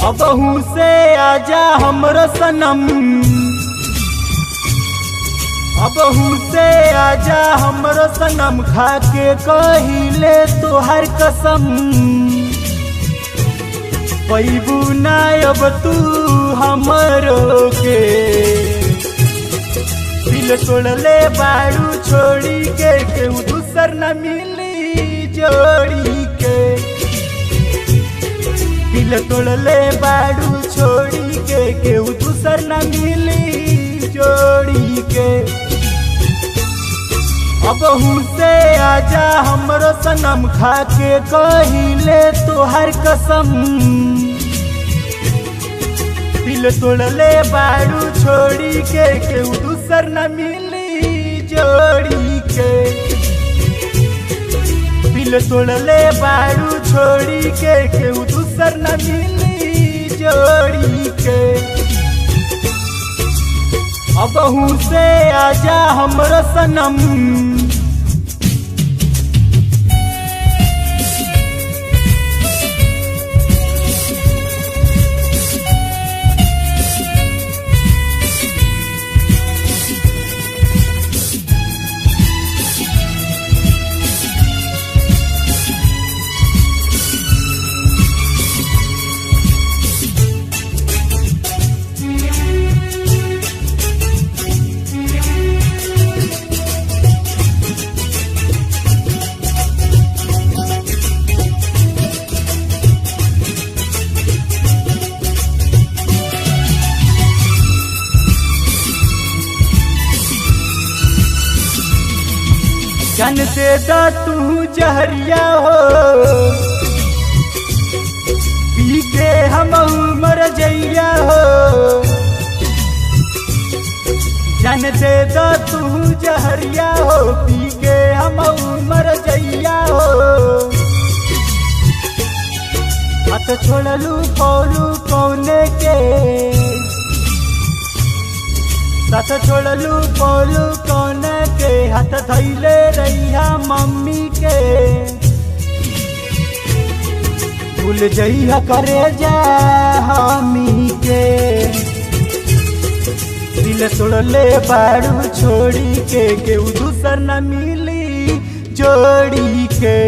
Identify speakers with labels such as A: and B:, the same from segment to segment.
A: अबहू से आजा हमरो सनम, अबहू से आजा हमरो सनम, खाके कहिले तोहर कसम। पैबू ना अब तू हमरो के, दिल तोड़ले बारू छोड़ी के, केहू दूसर न मिली जोड़ी के। दिल तोड़ले बारू छोड़ी के, केहू दूसर न मिली जोड़ी के। अबहू से आजा हमरो सनम, खाके कहिले तोहर कसम। दिल तोड़ले बारू छोड़ी के, केहू दूसर न मिली जोड़ी के। दिल तोड़ले बारू छोड़ी के, केहू दूसर न मिली जोड़ी के। अबहू से आजा हमरो सनम। जान दे दा तू जहरिया हो, पी के हम मर जइया हो। जान दे दा तू जहरिया हो, पी के हम मर जइया हो। हाथ छोड़लू कौलू कौने के, साथ छोड़लू बोलू कौन के, हाथ धैले रहिया मम्मी के। भूल जइया करे जा हमी के, दिल तोड़ले बारू छोड़ी के, केहू दूसर न मिली जोड़ी के।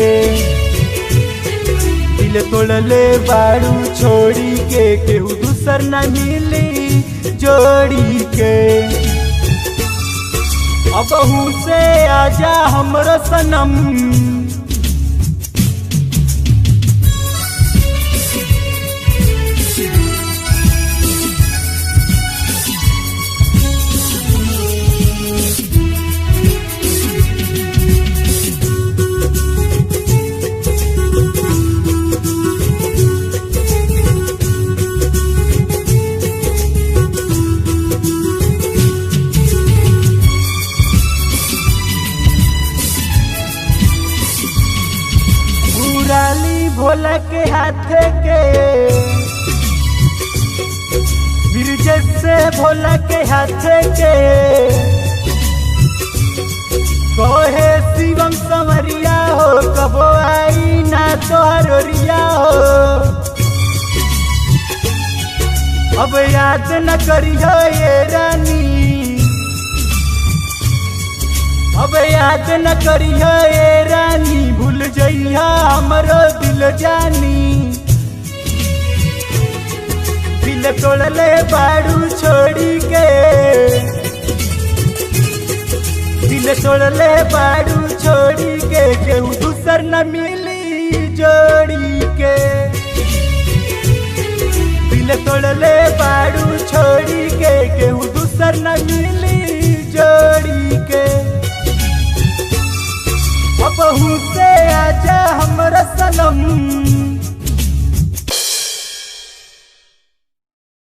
A: दिल तोड़ले बारू छोड़ी के, केहू दूसर न मिली जोड़ी के। अबहू से आजा हमरो सनम। भोला के हाथ के, बिरजत से भोला के हाथ के। कहे शिवम संवरिया हो, कबो आई ना तोहर ओरिया हो। अब याद न करियो ये रानी, अब याद न करियो ये रानी। भूल जइया हमरो दिल जानी, दिल तोड़ले बारू छोड़ी के। दिल तोड़ले बारू छोड़ी के, केहू दूसर न मिली जोड़ी के।